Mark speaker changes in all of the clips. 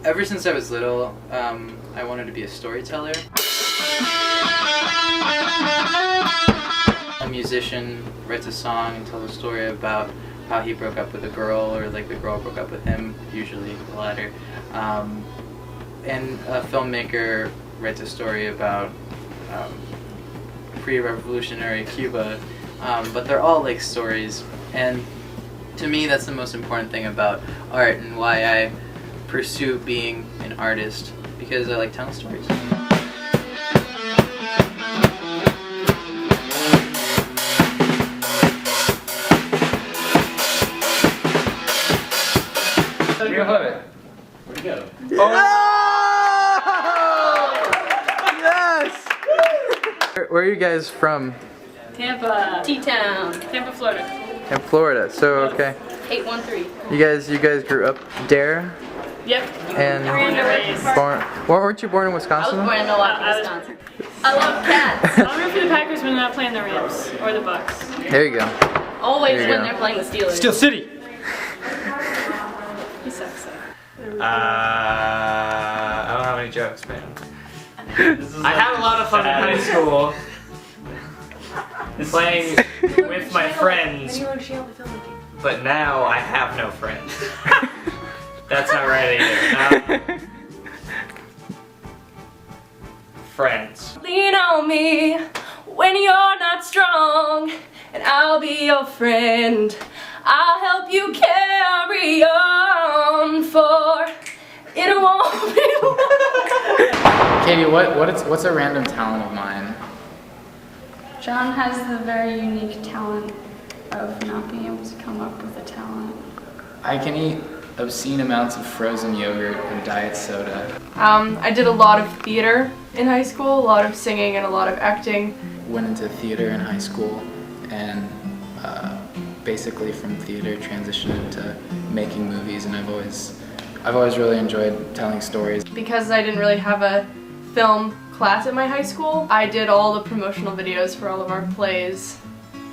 Speaker 1: Ever since I was little, I wanted to be a storyteller. A musician writes a song and tells a story about how he broke up with a girl, or like the girl broke up with him, usually the latter. And a filmmaker writes a story about pre-revolutionary Cuba, but they're all like stories, and to me that's the most important thing about art and why I pursue being an artist, because I like telling stories.
Speaker 2: Where'd you go?
Speaker 1: Oh! Yes! Where are you guys from?
Speaker 3: Tampa. T-Town. Tampa, Florida.
Speaker 1: In Florida. So okay.
Speaker 3: 813.
Speaker 1: You guys grew up there?
Speaker 3: Yep.
Speaker 1: And weren't you born in Wisconsin?
Speaker 3: I was born in Milwaukee, Wisconsin. I love cats. I'll root for the Packers when they're not playing the Rams or the Bucks.
Speaker 1: There you go.
Speaker 3: Always
Speaker 1: there you
Speaker 3: when
Speaker 1: go.
Speaker 3: they're playing the Steelers.
Speaker 2: Steel City.
Speaker 3: He sucks though.
Speaker 2: I don't have any jokes, man. I had a lot of fun in high school playing with my friends, but now I have no friends. That's not right either. Friends.
Speaker 3: Lean on me when you're not strong, and I'll be your friend. I'll help you carry on, for it won't be long.
Speaker 4: Katie, what's a random talent of mine?
Speaker 5: John has the very unique talent of not being able to come up with a talent.
Speaker 4: I can eat obscene amounts of frozen yogurt and diet soda.
Speaker 6: I did a lot of theater in high school, a lot of singing and a lot of acting.
Speaker 4: Went into theater in high school, and basically from theater transitioned into making movies, and I've always really enjoyed telling stories.
Speaker 6: Because I didn't really have a film class at my high school, I did all the promotional videos for all of our plays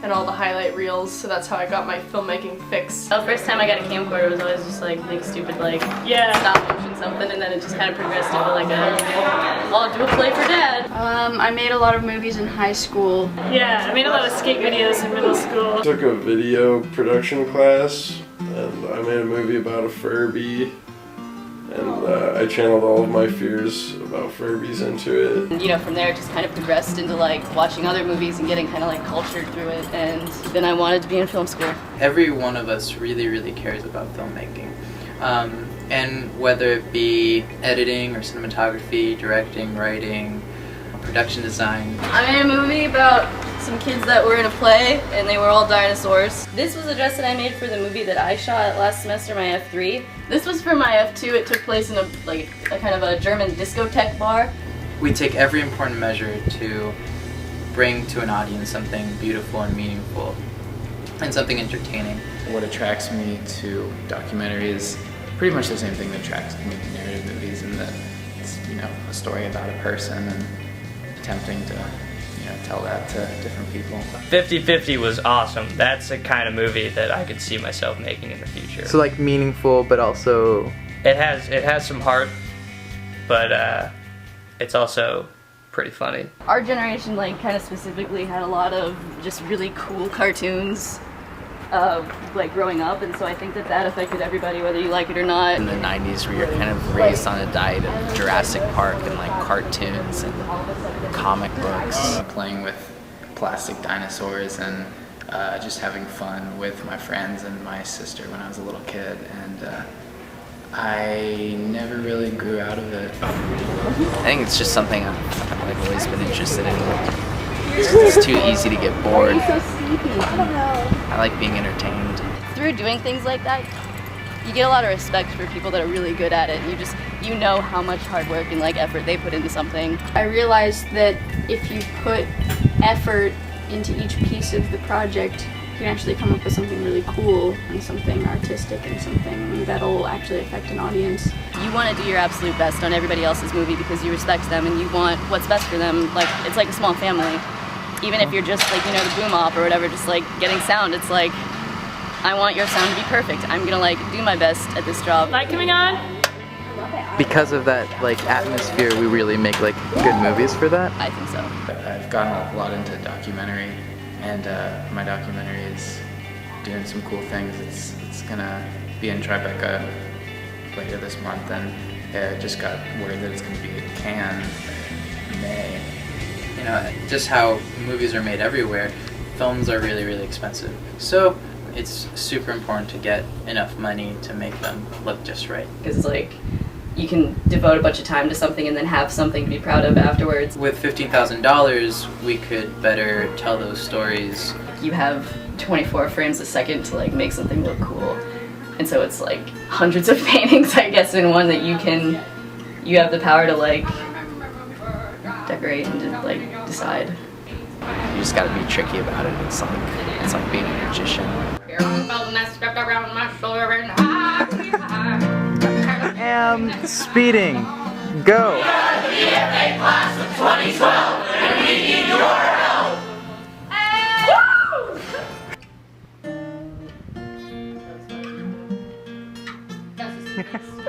Speaker 6: and all the highlight reels, so that's how I got my filmmaking fix.
Speaker 3: The first time I got a camcorder was always just like big stupid like stop motion something, and then it just kind of progressed into like I'll do a play for Dad.
Speaker 5: I made a lot of movies in high school.
Speaker 3: Yeah, I made a lot of skate videos in middle school.
Speaker 7: Took a video production class, and I made a movie about a Furby. And I channeled all of my fears about Furbies into it.
Speaker 3: And, you know, from there it just kind of progressed into like watching other movies and getting kind of like cultured through it, and then I wanted to be in film school.
Speaker 1: Every one of us really cares about filmmaking. And whether it be editing or cinematography, directing, writing, production design.
Speaker 3: I made a movie about some kids that were in a play and they were all dinosaurs. This was a dress that I made for the movie that I shot last semester, my F3. This was for my F2. It took place in a kind of a German discotheque bar.
Speaker 1: We take every important measure to bring to an audience something beautiful and meaningful and something entertaining.
Speaker 4: What attracts me to documentary is pretty much the same thing that attracts me to narrative movies, in that it's, you know, a story about a person and attempting to, you know, tell that to different people.
Speaker 2: 50-50 was awesome. That's the kind of movie that I could see myself making in the future.
Speaker 1: So like meaningful, but also
Speaker 2: It has some heart, but it's also pretty funny.
Speaker 3: Our generation, like, kind of specifically had a lot of just really cool cartoons, like, growing up, and so I think that affected everybody, whether you like it or not.
Speaker 8: In the 90s, we were kind of raised on a diet of Jurassic Park and like cartoons and comic books.
Speaker 4: Playing with plastic dinosaurs and just having fun with my friends and my sister when I was a little kid, and I never really grew out of it.
Speaker 8: I think it's just something I've like always been interested in. It's too easy to get bored. I like being entertained.
Speaker 3: Through doing things like that, you get a lot of respect for people that are really good at it. You know how much hard work and like effort they put into something.
Speaker 5: I realized that if you put effort into each piece of the project, you can actually come up with something really cool and something artistic and something that'll actually affect an audience.
Speaker 3: You want to do your absolute best on everybody else's movie because you respect them and you want what's best for them. Like, it's like a small family. Even if you're just like, you know, the boom op or whatever, just like getting sound, it's like, I want your sound to be perfect. I'm gonna like do my best at this job. Light coming on?
Speaker 4: because of that like atmosphere, we really make like good movies for that.
Speaker 3: I think so.
Speaker 4: I've gotten a lot into documentary, and my documentary is doing some cool things. It's gonna be in Tribeca later this month, and just got word that it's gonna be at Cannes in May.
Speaker 1: You know, just how movies are made everywhere, films are really, really expensive. So it's super important to get enough money to make them look just right.
Speaker 3: Because it's like, you can devote a bunch of time to something and then have something to be proud of afterwards.
Speaker 1: With $15,000, we could better tell those stories.
Speaker 3: You have 24 frames a second to like make something look cool. And so it's like hundreds of paintings, I guess, in one that you have the power to like decorate and to like decide.
Speaker 8: You just gotta be tricky about it. It's like being a magician.
Speaker 9: Speeding. Go.
Speaker 10: BFA class of 2012, and we need your help.